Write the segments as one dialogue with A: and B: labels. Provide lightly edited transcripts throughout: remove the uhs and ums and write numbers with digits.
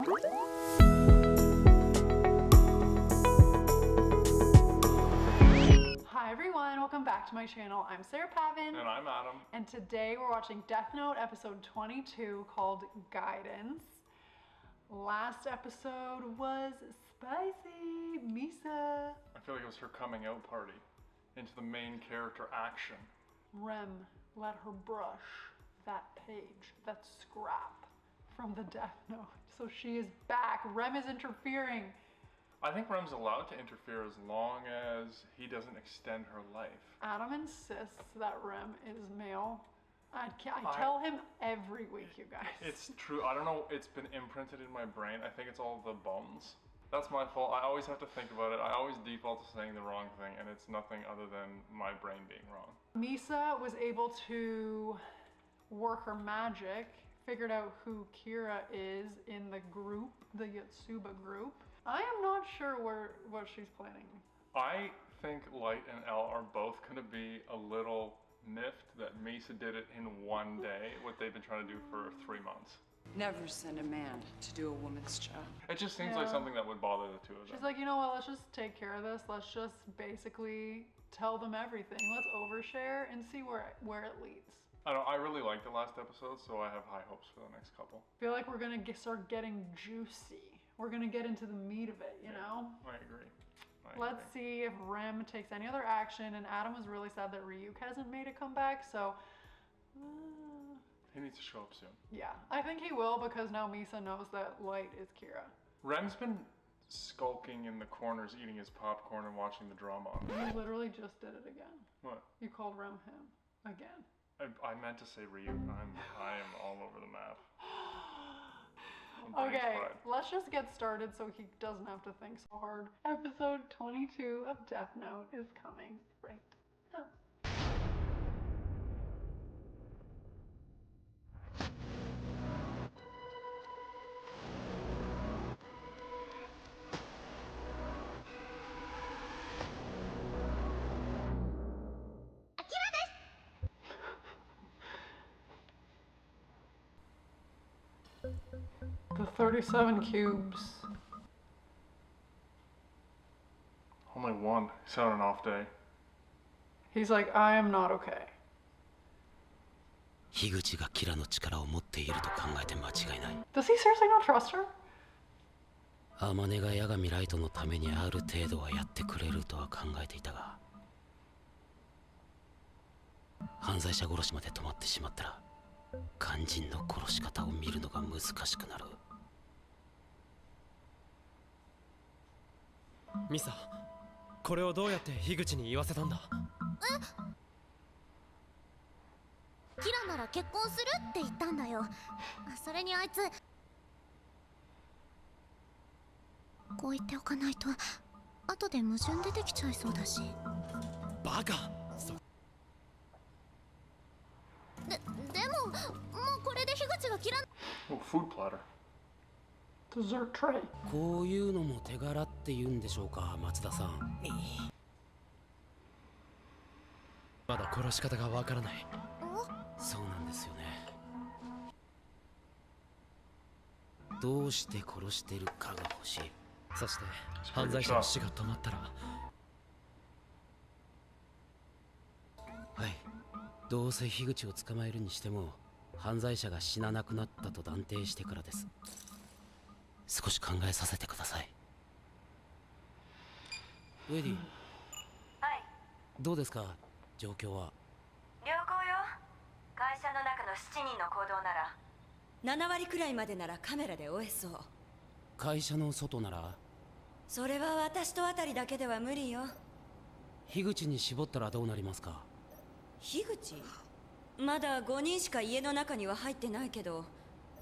A: Hi everyone, welcome back to my channel. I'm Sarah Pavin.
B: And I'm Adam.
A: And today we're watching Death Note episode 22 called Guidance. Last episode was spicy. Misa.
B: I feel like it was her coming out party into the main character action.
A: Rem let her brush that page, that scrap from the Death Note. So she is back. Rem is interfering.
B: I think Rem's allowed to interfere as long as he doesn't extend her life.
A: Adam insists that Rem is male. I tell him every week, you guys.
B: It's true. I don't know. It's been imprinted in my brain. I think it's all the bones. That's my fault. I always have to think about it. I always default to saying the wrong thing, and it's nothing other than my brain being wrong.
A: Misa was able to work her magic, figured out who Kira is in the group, the Yotsuba group. I am not sure what she's planning.
B: I think Light and Elle are both going to be a little miffed that Misa did it in one day, what they've been trying to do for 3 months.
C: Never send a man to do a woman's job.
B: It just seems like something that would bother the two of them.
A: She's like, you know what, let's just take care of this. Let's just basically tell them everything. Let's overshare and see where it leads.
B: I really liked the last episode, so I have high hopes for the next couple.
A: I feel like we're gonna start getting juicy. We're gonna get into the meat of it, you know?
B: I agree.
A: Let's see if Rem takes any other action, and Adam was really sad that Ryuk hasn't made a comeback, so...
B: He needs to show up soon.
A: Yeah, I think he will because now Misa knows that Light is Kira.
B: Rem's been skulking in the corners eating his popcorn and watching the drama on
A: You literally just did it again.
B: What?
A: You called Rem him. Again.
B: I meant to say Ryuk. I am all over the map.
A: Okay, let's just get started so he doesn't have to think so hard. Episode 22 of Death Note is coming right now. The 37 cubes.
B: Only one. He's on an off day.
A: He's like, I am not okay.
D: 樋口がキラの力を持っていると考えて間違いない。
A: Does he seriously not trust her?
D: アマネが八神ライトのためにある程度はやってくれるとは考えていたが、犯罪者殺しまで止まってしまったら肝心の殺し方を見るのが難しくなる。
E: ミサ、これをどうやって樋口に言わせたんだ？
F: キラなら結婚するって言ったんだよ。それにあいつこう言っておかないと後で矛盾出てきちゃいそうだし。
E: バカ。
F: でももうこれで樋口がキラ
B: Oh, food platter.
A: Dessert tray.
D: こういうのも手柄って言うんでしょうか、松田さん。
E: まだ殺し方がわからない。
D: そうなんですよね。どうして殺してるかが欲しい。
E: そして犯罪者の死が止まったら、
D: はい。どうせ樋口を捕まえるにしても犯罪者が死ななくなったと断定してからです。少し考えさせてください。ウェディ。
G: はい。
D: どうですか、状況は。
G: 良好よ。会社の中の7人の行動なら7割くらいまでならカメラで追えそう。
D: 会社の外なら。
G: それは私とあたりだけでは無理よ。
D: 樋口に絞ったらどうなりますか。
G: 樋口？まだ5人しか家の中には入ってないけど、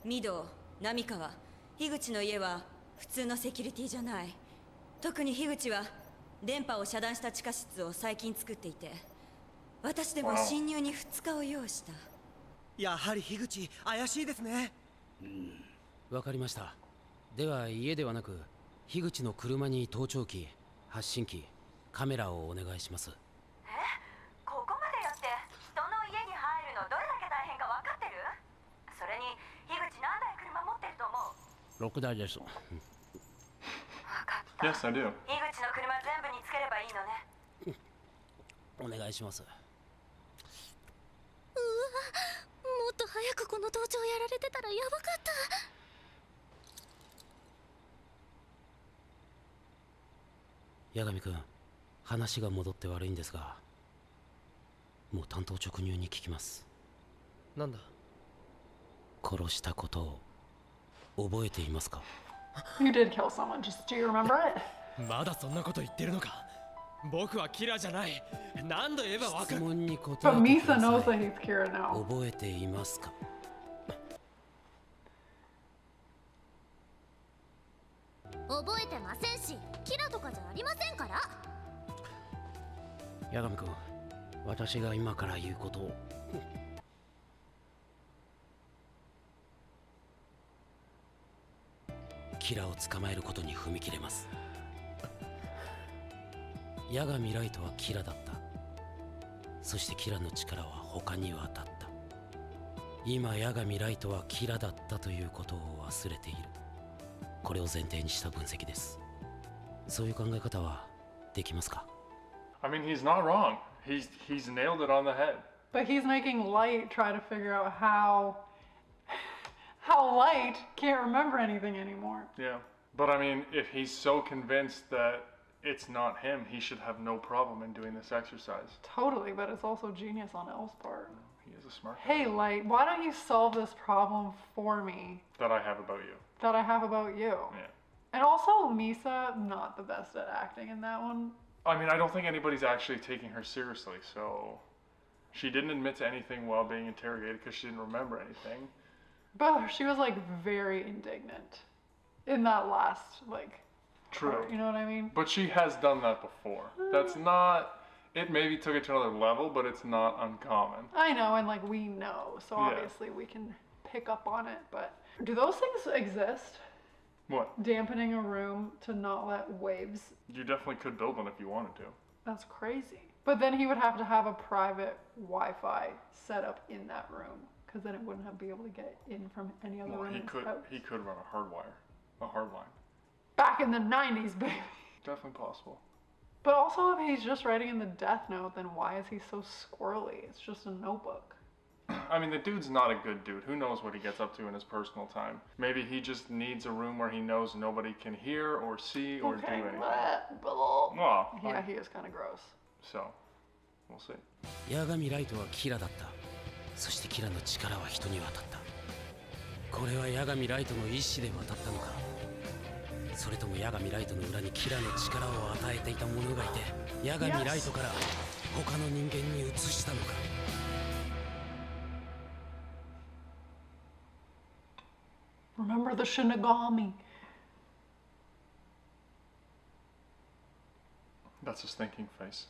G: 御堂、浪川、樋口の家は普通のセキュリティじゃない。特に樋口は電波を遮断した地下室を最近作っていて、私でも侵入に2日を要した。
E: やはり樋口怪しいですね。
D: わかりました。では家ではなく樋口の車に盗聴器、発信機、カメラをお願いします。
G: ここまでやって人の家に入るのどれだけ大変か分かってる？それに樋口何台車持ってると思う？
D: 6台です。
B: Yes, I do.
G: 井口の車全部につければいいのね。
D: お願いします。
F: もっと早くこの盗聴やられてたらやばかった。
D: 八神君、話が戻って悪いんですが、もう単刀直入に聞きます。
E: なんだ。
D: 殺したことを覚えていますか？
A: You did kill someone. Just do you remember it?
E: まだそんなこと言ってるのか。僕はキラーじゃない。何度言えばわか
D: 質
E: る。
D: 問に答
A: But
D: えて
A: Misa
D: くだ
A: knows
D: さ
A: that
D: い。
A: he's Kira now.
D: 覚えていますか？
F: 覚えてませんし、キラとかじゃありませんから。
D: 八神君、私が今から言うことを。キラを捕まえることに踏み切れます。八神ライトはキラだった。そしてキラの力は他に渡った。今八神ライトはキラだったということを忘れている。これを前提にした分析です。そういう考え方はできますか？
B: I mean, he's not wrong. He's nailed it on the head.
A: But he's making Light try to figure out how Light can't remember anything anymore.
B: Yeah. But I mean, if he's so convinced that it's not him, he should have no problem in doing this exercise.
A: Totally, but it's also genius on Elle's part.
B: He is a smart guy.
A: Hey Light, why don't you solve this problem for me
B: That I have about you.
A: that I have about you?
B: Yeah.
A: And also Misa, not the best at acting in that one.
B: I mean, I don't think anybody's actually taking her seriously, so she didn't admit to anything while being interrogated because she didn't remember anything.
A: But she was like very indignant in that last
B: True.
A: part, you know what I mean?
B: But she has done that before. That's not. It maybe took it to another level, but it's not uncommon.
A: I know, and we know, so
B: Yeah.
A: obviously we can pick up on it, but do those things exist?
B: What?
A: Dampening a room to not let waves.
B: You definitely could build one if you wanted to.
A: That's crazy. But then he would have to have a private Wi-Fi set up in that room, because then it wouldn't be able to get in from any other
B: Well,
A: room.
B: he
A: in his
B: could.
A: house.
B: He could run a hard line.
A: Back in the 90s, baby.
B: Definitely possible.
A: But also, if he's just writing in the Death Note, then why is he so squirrely? It's just a notebook.
B: I mean, the dude's not a good dude. Who knows what he gets up to in his personal time? Maybe he just needs a room where he knows nobody can hear or see or do anything. Well,
A: Yeah, he is kind of gross.
B: so we'll see.
D: 八神ライトはキラだった。そしてキラの力は人に渡った。これは八神ライトの意志で渡ったのか、それとも八神ライトの裏にキラの力を与えていた者がいて、八神ライトから他の人間に移したのか。
A: Remember the Shinigami.
B: That's his thinking face.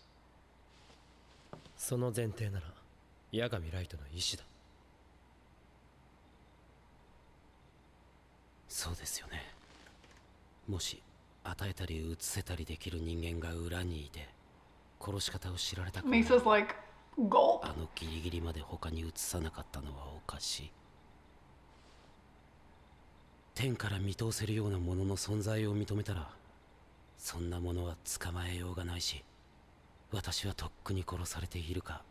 E: その前提なら八神ライトの意志だ。
D: そうですよね。もし与えたり移せたりできる人間が裏にいて、殺し方を知られたくない。
A: Misa's like, gulp.
D: あのギリギリまで他に移さなかったのはおかしい。天から見通せるようなものの存在を認めたら、そんなものは捕まえようがないし、私はとっくに殺されているか、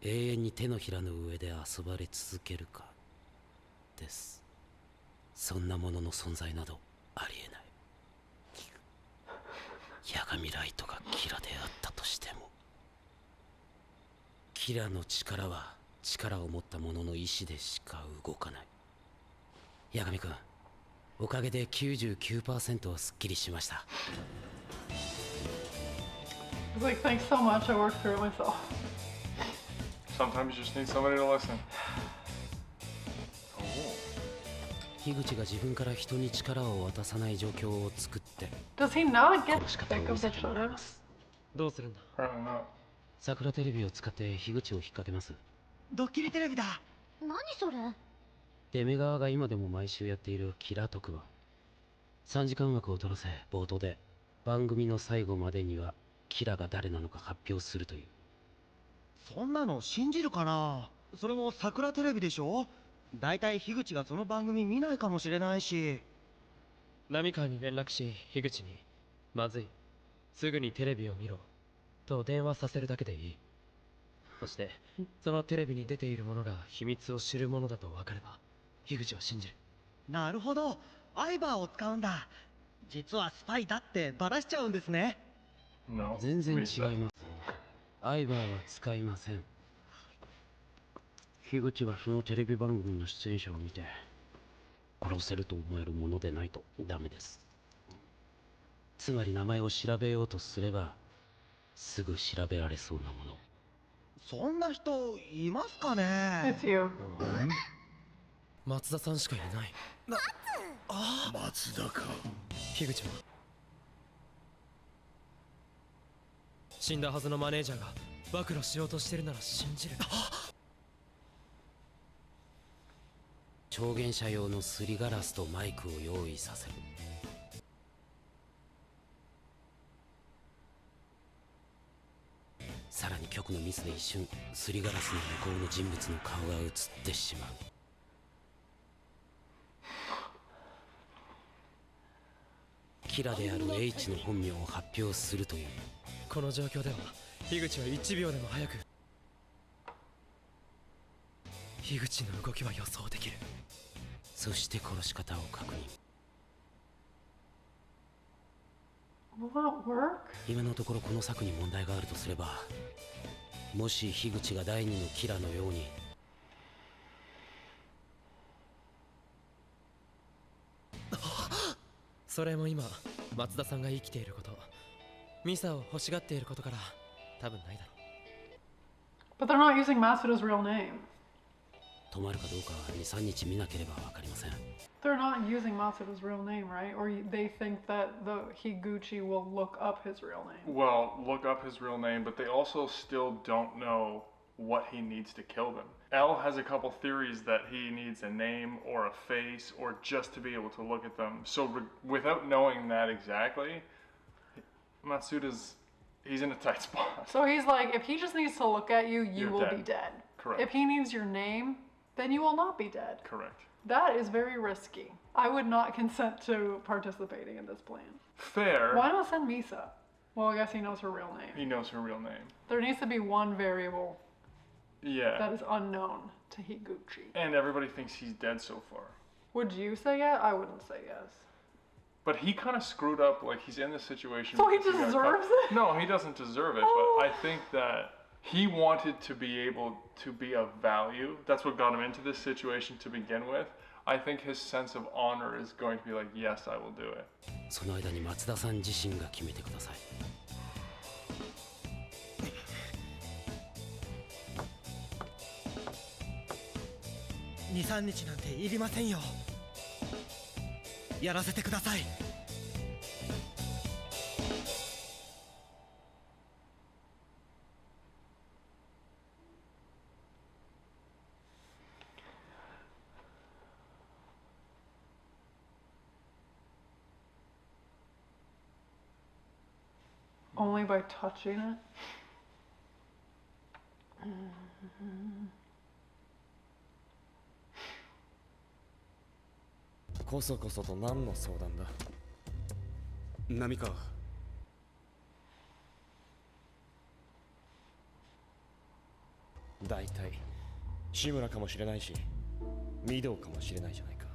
D: 永遠に手のひらの上で遊ばれ続けるかです。そんなものの存在などありえない。八神ライトがキラであったとしても、キラの力は力を持った者の意志でしか動かない。八神君、おかげで 99% はすっきりしました。
A: He's like, thanks so much, I worked through it myself.
B: Sometimes you just need somebody to listen. Oh.
D: 樋口が自分から人に力を渡さない状況を作って、
A: Does he not get sick of the shonen?
E: どうするんだ。
B: Apparently not.
D: 桜テレビを使って樋口を引っ掛けます。
H: ドッキリテレビだ。
F: 何それ？
D: デメ側が今でも毎週やっているキラ特番。3時間枠を取らせ、冒頭で番組の最後までにはキラが誰なのか発表するという。
H: そんなの信じるかな。それも桜テレビでしょ。だいたい樋口がその番組見ないかもしれないし。
E: 波川に連絡し、樋口に、まずい、すぐにテレビを見ろ、と電話させるだけでいい。そして、そのテレビに出ているものが秘密を知るものだと分かれば、樋口は信じる。
H: なるほど。アイバーを使うんだ。実はスパイだってバラしちゃうんですね。
B: No.
D: 全然違い
B: Reset.
D: ます。アイバーは使いません。樋口はそのテレビ番組の出演者を見て、殺せると思えるものでないとダメです。つまり名前を調べようとすれば、すぐ調べられそうなもの。
H: そんな人いますかね。
A: It's you.
E: 松田さんしかいない。
I: 松田か。
E: 樋口は死んだはずのマネージャーが暴露しようとしてるなら信じる。
D: 証言者用のすりガラスとマイクを用意させる。さらに局のミスで一瞬すりガラスの向こうの人物の顔が映ってしまう。キラである H の本名を発表するという。
E: この状況では樋口は1秒でも早く樋口の動きは予想できる。
D: そして殺し方を確認。
A: Will that work?
D: 今のところこの策に問題があるとすれば、もし樋口が第二のキラのように
E: それも今松田さんが生きていること、ミサを欲しがっていることから多分ないだろう。
A: But they're not using Masuda's real name.
D: 止まるかどうかは 2,3 日見なければわかりません。
A: They're not using Masuda's real name, right? Or they think that the Higuchi will look up his real name.
B: Well, look up his real name, but they also still don't know what he needs to kill them. L has a couple theories that he needs a name or a face or just to be able to look at them. So without knowing that exactly, Matsuda's, he's in a tight spot.
A: So he's like, if he just needs to look at you, you
B: You're
A: will
B: dead.
A: be dead.
B: Correct.
A: If he needs your name, then you will not be dead.
B: Correct.
A: That is very risky. I would not consent to participating in this plan.
B: Fair.
A: Why not send Misa? Well, I guess he knows her real name.
B: He knows her real name.
A: There needs to be one variable
B: Yeah.
A: that is unknown to Higuchi.
B: And everybody thinks he's dead so far.
A: Would you say yes? I wouldn't say yes.
B: But he kind of screwed up, like he's in this situation.
A: So he
B: because got
A: deserves
B: caught-
A: it?
B: No, he doesn't deserve it,
A: Oh.
B: but I think that he wanted to be able to be of value. That's what got him into this situation to begin with. I think his sense of honor is going to be like, yes, I will do it.
D: その間に松田さん自身が決めてください。
H: 23日なんていりませんよ。やらせてください。
A: Only by touching it?
J: こそこそと何の相談だ。波川、大体志村かもしれないし御堂かもしれないじゃないか。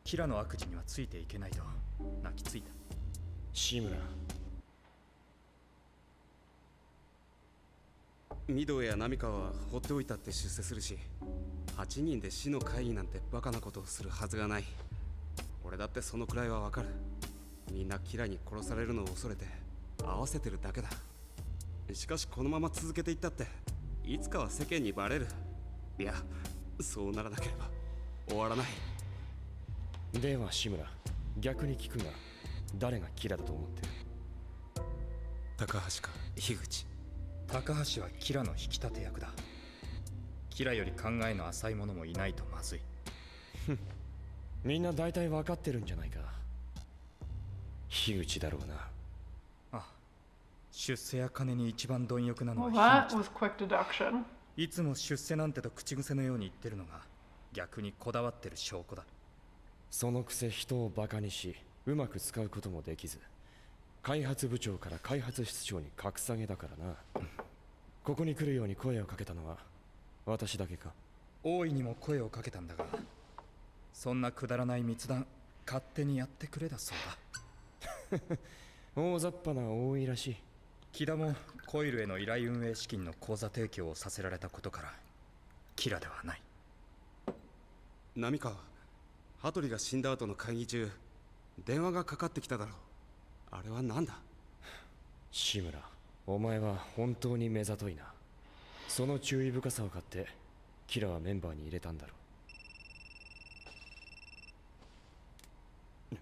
I: キラの悪事にはついていけないと泣きついた。
J: 志村、御堂や波川は放っておいたって出世するし、8人で死の会議なんてバカなことをするはずがない。俺だってそのくらいはわかる。みんなキラに殺されるのを恐れて合わせてるだけだ。しかしこのまま続けていったっていつかは世間にバレる。いや、そうならなければ終わらない。では志村、逆に聞くが誰がキラだと思ってる？
I: 高橋か樋口。高橋はキラの引き立て役だ。キラより考えの浅い者もいないとまずい。
J: みんな大体分かってるんじゃないか。樋口だろうな。
I: あ、出世や金に一番貪欲なの
A: Well,
I: は
A: that
I: 樋口
A: was quick deduction.
I: いつも出世なんてと口癖のように言ってるのが逆にこだわってる証拠だ。
K: そのくせ人をバカにしうまく使うこともできず、開発部長から開発室長に格下げだからな。ここに来るように声をかけたのは私だけか？
I: 大いにも声をかけたんだが、そんなくだらない密談勝手にやってくれだそうだ。
K: 大雑把な多いらしい。
I: 木田もコイルへの依頼運営資金の口座提供をさせられたことからキラではない。
J: 波川、羽鳥が死んだ後の会議中電話がかかってきただろう。あれは何だ？
K: 志村、お前は本当に目ざといな。その注意深さを買ってキラはメンバーに入れたんだろう。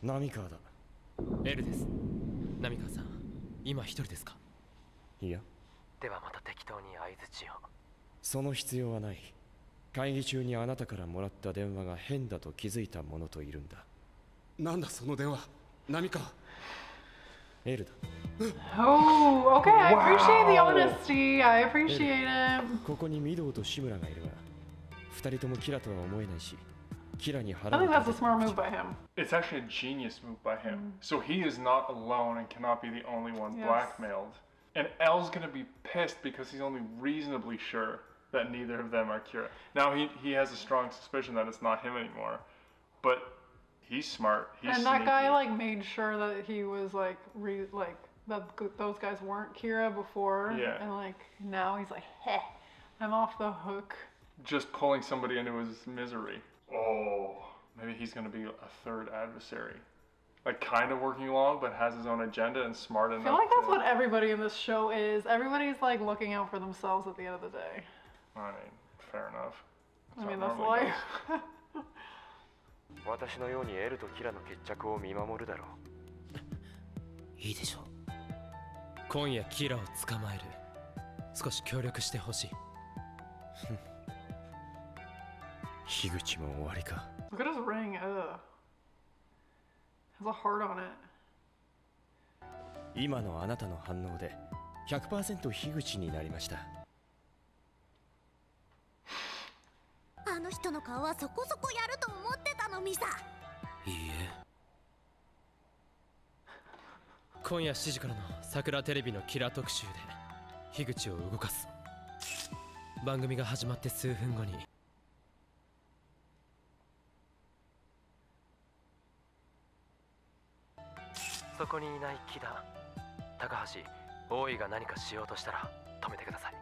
K: 波川だ。
E: エルです。波川さん、今一人ですか？
K: いや。
E: ではまた適当に相槌を。
K: その必要はない。会議中にあなたからもらった電話が変だと気づいた者といるんだ。
J: なんだその電話、波川。
K: エルだ。
A: Oh, okay, I appreciate the honesty. I appreciate it.
K: ここに御堂と志村がいるが、二人ともキラとは思えないし、キラに腹
A: I
K: を
A: think that's a smart move by him.
B: It's actually a genius move by him. So he is not alone and cannot be the only one
A: Yes.
B: blackmailed. And L's gonna be pissed because he's only reasonably sure that neither of them are Kira. Now he has a strong suspicion that it's not him anymore, but he's smart. He's
A: And that guy
B: sneaky.
A: like made sure that he was like that those guys weren't Kira before.
B: Yeah.
A: And like now he's like, heh, I'm off the hook.
B: Just pulling somebody into his misery. Oh, maybe he's gonna be a third adversary. Like kind of working along, but has his own agenda and smart
A: I
B: enough.
A: feel like that's
B: to,
A: what everybody in this show is. Everybody's like looking out for themselves at the end of the day.
B: I mean, fair enough.
A: I mean,
B: how it
A: that's
B: normally
A: life.
B: goes.
L: 私のようにエルとキラの決着を見守るだろ
D: う。いいでしょう。
E: 今夜キラを捕まえる。少し協力してほしい。
K: 樋口も終わりか。
A: Look at his ring. Ugh. Has a heart on it.
K: 今のあなたの反応で 100% 樋口になりました。
F: あの人の顔はそこそこやると思ってたのミサ。
D: いいえ。
E: 今夜7時からの桜テレビのキラ特集で樋口を動かす。番組が始まって数分後に
L: そこにいない木田、高橋、大井が何かしようとしたら止めてください。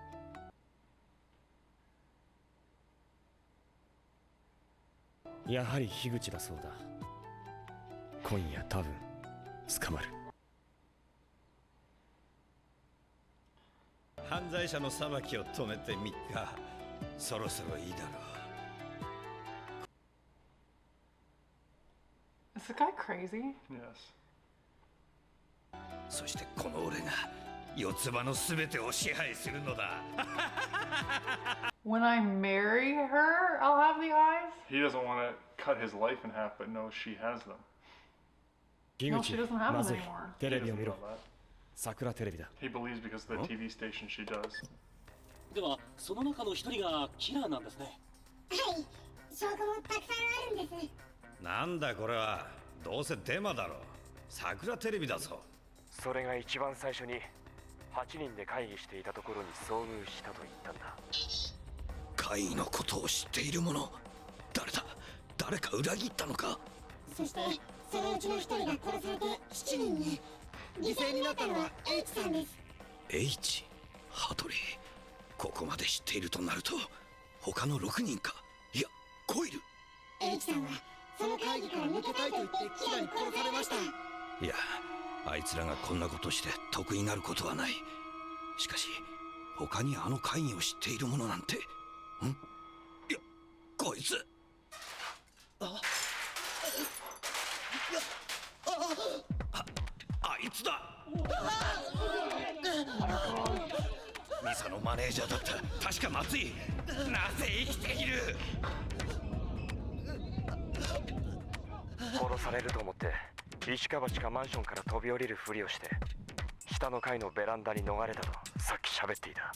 K: やはり樋口だそうだ。今夜多分捕まる。
M: 犯罪者の裁きを止めて3日、そろそろいいだろう。
A: Is the guy crazy?
B: Yes.
M: そしてこの俺が四つ葉のすべてを支配するのだ。
A: When I marry her, I'll have the eyes?
B: He doesn't want to cut his life in half, but knows she has them.
A: No, she doesn't have
K: ま
A: them
K: ずい
A: anymore.
K: テレビを見ろ。
B: He doesn't know that.
K: 桜テレビだ。
B: He believes because of the TV station she does.
N: では、その中の一人がキラーなんですね。
O: はい、証拠もたくさんあるんです。
M: なんだこれは、どうせデマだろ。桜テレビだぞ。
L: それが一番最初に8人で会議していたところに遭遇したと言ったんだ。
M: 会議のことを知っている者、誰だ？誰か裏切ったのか？
O: そしてそのうちの一人が殺されて7人に犠牲になったのは H さんです。
M: H？ 羽鳥、ここまで知っているとなると他の6人か。いや、コイル。
O: H さんはその会議から抜けたいと言ってキラに殺されました。
M: いや、あいつらがこんなことして得になることはない。しかし他にあの会議を知っている者なんて。ん？いや、こいつ。あいつだ。ミサのマネージャーだった。確か松井。なぜ生きている？
L: 殺されると思って石川地下マンションから飛び降りるふりをして下の階のベランダに逃れたとさっき喋っていた。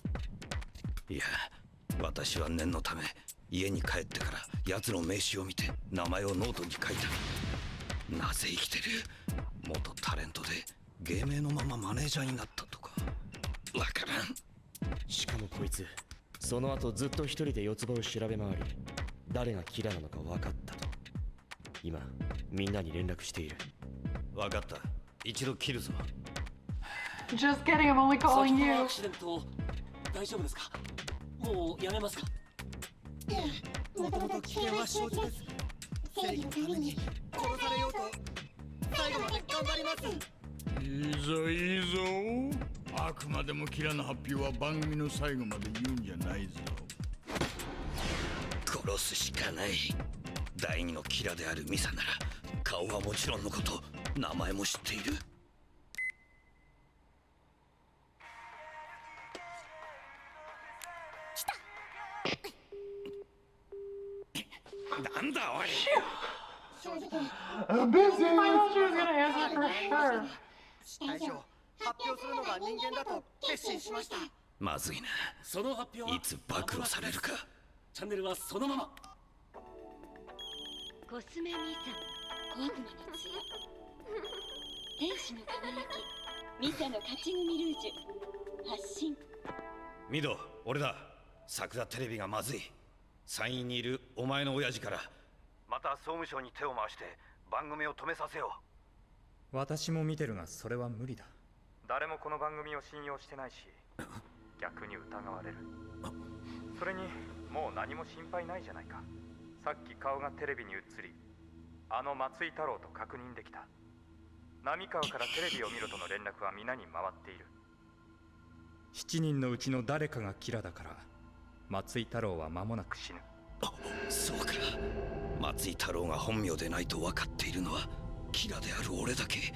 M: いや、私は念のため家に帰ってから奴の名刺を見て名前をノートに書いた。なぜ生きてる？元タレントで芸名のままマネージャーになったとかわからん。
K: しかもこいつその後ずっと一人で四つ葉を調べ回り、誰がキラなのか分かったと。今みんなに連絡している。
M: 分かった、一度切るぞ。
A: Just kidding, I'm only
N: 先
A: calling
N: ほどの
A: you.
N: アクシデント大丈夫ですか？もうやめますか？
O: いえ、もともと危険は承知です。正義のために殺されようと最後まで頑張ります。
P: いいぞいいぞ。あくまでもキラの発表は番組の最後まで言うんじゃないぞ。
M: 殺すしかない。第二のキラであるミサなら顔はもちろんのこと名前も知っている。なんだおい。
O: 正直
A: I thought she was gonna answer for sure.
O: 大将、発表するのが人間だと決心しました。
M: まずいな。
N: その発表はい
M: つ暴露されるか。
N: チャンネルはそのまま。
Q: コスメミサ、小悪魔の知恵、天使の輝き、ミサの勝ち組ルージュ、発信。
M: ミド、俺だ。桜テレビがまずい。山陰にいるお前の親父からまた総務省に手を回して番組を止めさせよ
I: う。私も見てるがそれは無理だ。
R: 誰もこの番組を信用してないし逆に疑われる。それにもう何も心配ないじゃないか。さっき顔がテレビに映り、あの松井太郎と確認できた。浪川からテレビを見ろとの連絡は皆に回っている。
I: 7人のうちの誰かがキラだから松井太郎は間もなく死ぬ。
M: そうか。松井太郎が本名でないと分かっているのはキラである俺だけ。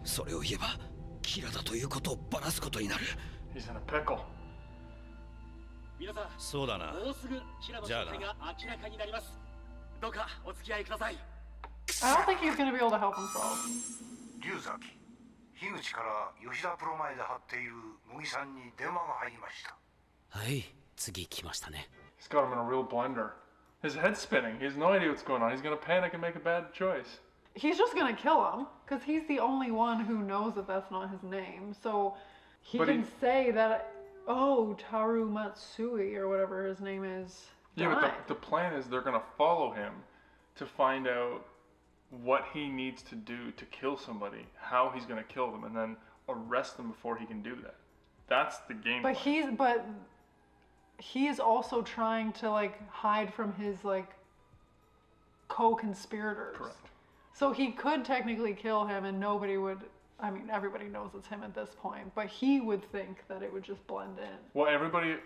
M: それを言えばキラだということをばらすことになる。
B: He's in a pickle.
N: 皆さん、
M: そうだな。
N: もうすぐキラの正体が明らかになります。どうかお付き合いください。
A: I don't think he's gonna be able to help himself.
S: 龍崎、樋口から吉田プロ前で張っている茂木さんに電話が入りました。
D: はい、次来ましたね。
B: He's got him in a real blender. His head's spinning. He has no idea what's going on. He's gonna panic and make a bad choice.
A: He's just gonna kill him because he's the only one who knows that that's not his name. So he
B: But
A: can
B: he-
A: say that, oh, Taru Matsui or whatever his name is.
B: Yeah,
A: died.
B: but the plan is they're gonna follow him to find out what he needs to do to kill somebody, how he's gonna kill them, and then arrest them before he can do that. That's the game
A: But
B: plan.
A: he is also trying to like hide from his like co-conspirators.
B: Correct.
A: So he could technically kill him and nobody would, I mean, everybody knows it's him at this point, but he would think that it would just blend in.
B: Well, everybody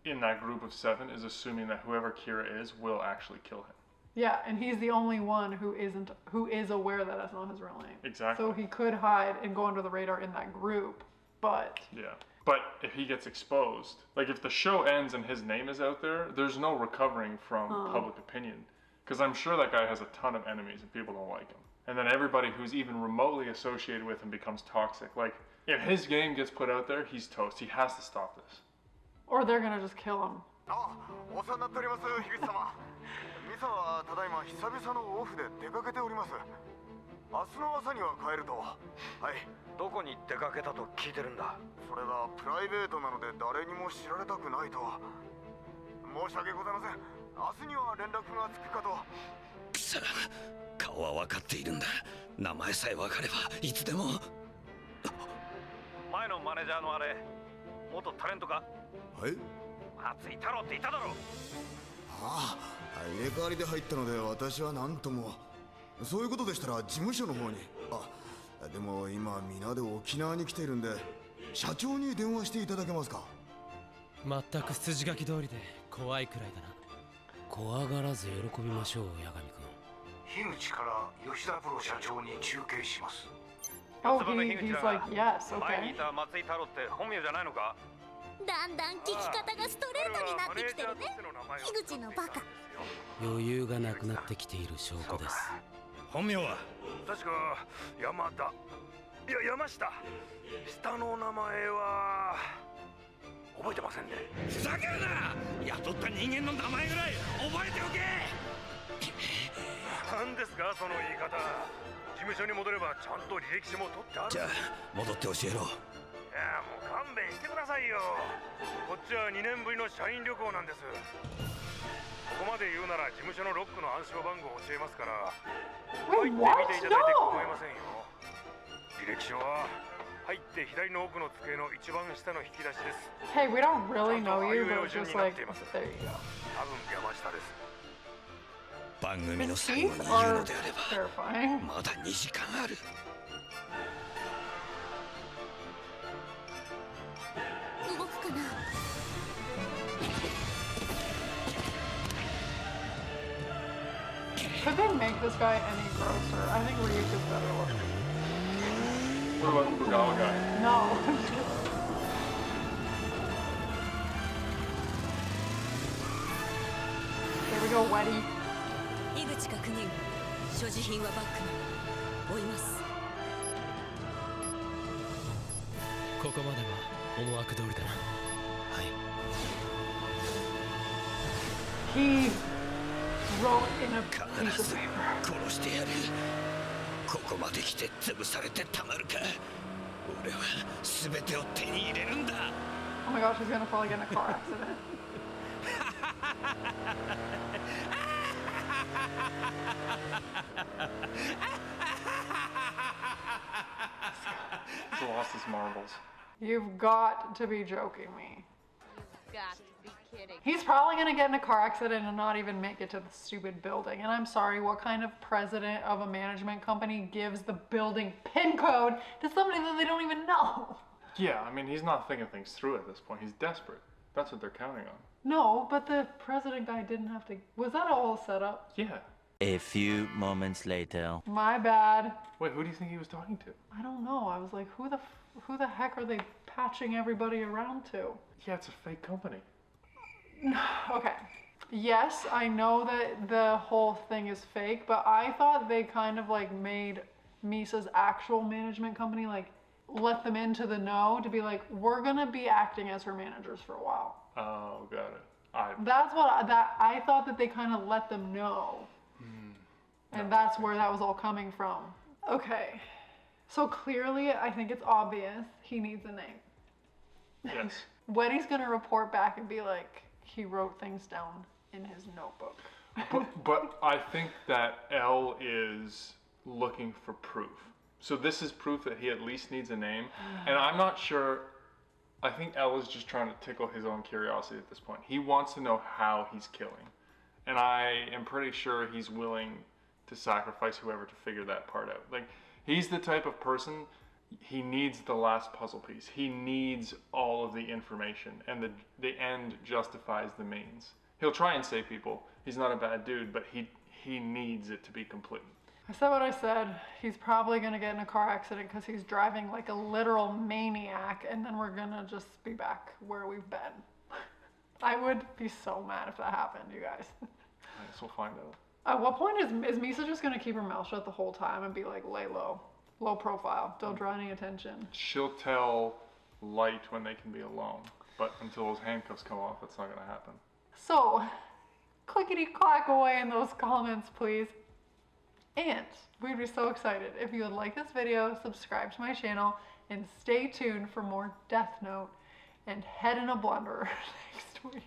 B: in that group of 7 is assuming that whoever Kira is will actually kill him.
A: Yeah, and he's the only one who is aware that that's not his real name.
B: Exactly.
A: So he could hide and go under the radar in that group, but
B: Yeah. But if he gets exposed, like if the show ends and his name is out there, there's no recovering from public opinion. Because I'm sure that guy has a ton of enemies and people don't like him. And then everybody who's even remotely associated with him becomes toxic. Like, if his game gets put out there, he's toast. He has to stop this.
A: or they're gonna just kill him.
S: お世話になっております、樋口様。ミサはただいま久々のオフで出かけております。明日の朝には帰ると。はい。
R: どこに出かけたと聞いてるんだ。
S: それがプライベートなので誰にも知られたくないと。申し訳ございません。明日には連絡がつくかと。
M: さあ、顔は分かっているんだ。名前さえ分かればいつでも。
R: 前のマネージャーのあれ、元タレントか？
S: はい。
R: 松井太郎って言っただろ。
S: ああ、入れ替わりで入ったので私は何とも。そういうことでしたら事務所の方に。あ、でも今皆で沖縄に来ているんで社長に電話していただけますか？
E: 全く筋書き通りで怖いくらいだな。
D: 怖がらず喜びましょう、八神君。
S: 樋口から吉田プロ社長に中継します。
A: Oh, he's like, yes,
R: 前にい
A: okay.
R: た松井太郎って本名じゃないのか？
F: だんだん聞き方がストレートになってきてるね、樋口のバカ。
D: 余裕がなくなってきている証拠です。
M: 本名は？
R: 確か山田。いや山下。下の名前は
N: 覚えてませんね。
M: ふざけるな。雇った人間の名前ぐらい覚えておけ。
R: 何ですかその言い方。事務所に戻ればちゃんと履歴書も取ってある。
M: じゃあ戻って教えろ。
R: いやもう勘弁してくださいよ。こっちは2年ぶりの社員旅行なんです。ここまで言うなら事務所のロックの暗証番号を教えますから入ってみていただいて構いませんよ。履歴書は入って左の奥の机の一番下の引き出しです。
A: Hey, we don't really know you, but just like, there you go.
R: 多分山下です。
M: 番組の最後に言うのであればまだ2時間ある。
F: 動くかな。
A: Could they make this guy any grosser? I think Ryuk is better looking.
B: What about the Fugawa guy?
A: No. Here we go, Weddy.
G: 井口確認。所持品はバッグに追います。
D: ここまでは思惑通りだな。はい。
A: He wrote in a piece
M: 必
A: of
M: ず
A: paper.
M: 殺してやる。ここまで来て潰されてたまるか。俺は全てを手に入れるんだ。
A: Oh my gosh, he's gonna probably get in a car accident.
B: He's lost his marbles.
A: You've got to be joking me.
F: Got to be kidding.
A: He's probably gonna get in a car accident and not even make it to the stupid building. And I'm sorry, what kind of president of a management company gives the building PIN code to somebody that they don't even know?
B: Yeah, I mean, he's not thinking things through at this point. He's desperate. That's what they're counting on.
A: No, but the president guy didn't have to. Was that all set up?
B: Yeah.
T: A few moments later.
A: My bad.
B: Wait, who do you think he was talking to?
A: I don't know. I was like, who the heck are they patching everybody around to?
B: Yeah, it's a fake company.
A: Okay. Yes, I know that the whole thing is fake, but I thought they kind of like made Misa's actual management company like let them into the know to be like, we're gonna be acting as her managers for a while.
B: Oh, got it.
A: That's what I thought that they kind of let them know. And that's where that was all coming from. Okay. So clearly, I think it's obvious he needs a name.
B: Yes.
A: Weddy's gonna report back and be like, he wrote things down in his notebook.
B: but I think that L is looking for proof. So this is proof that he at least needs a name. And I'm not sure. I think L is just trying to tickle his own curiosity at this point. He wants to know how he's killing. And I am pretty sure he's willing to sacrifice whoever to figure that part out. Like, he's the type of person, he needs the last puzzle piece. He needs all of the information, and the end justifies the means. He'll try and save people. He's not a bad dude, but he needs it to be complete.
A: I said what I said. He's probably gonna get in a car accident because he's driving like a literal maniac, and then we're gonna just be back where we've been. I would be so mad if that happened, you guys.
B: I guess we'll find out.
A: At what point is Misa just gonna keep her mouth shut the whole time and be like, lay low, low profile, don't draw any attention?
B: She'll tell Light when they can be alone, but until those handcuffs come off, that's not gonna happen.
A: So, clickety clack away in those comments, please. And we'd be so excited if you would like this video, subscribe to my channel, and stay tuned for more Death Note and Head in a Blender next week.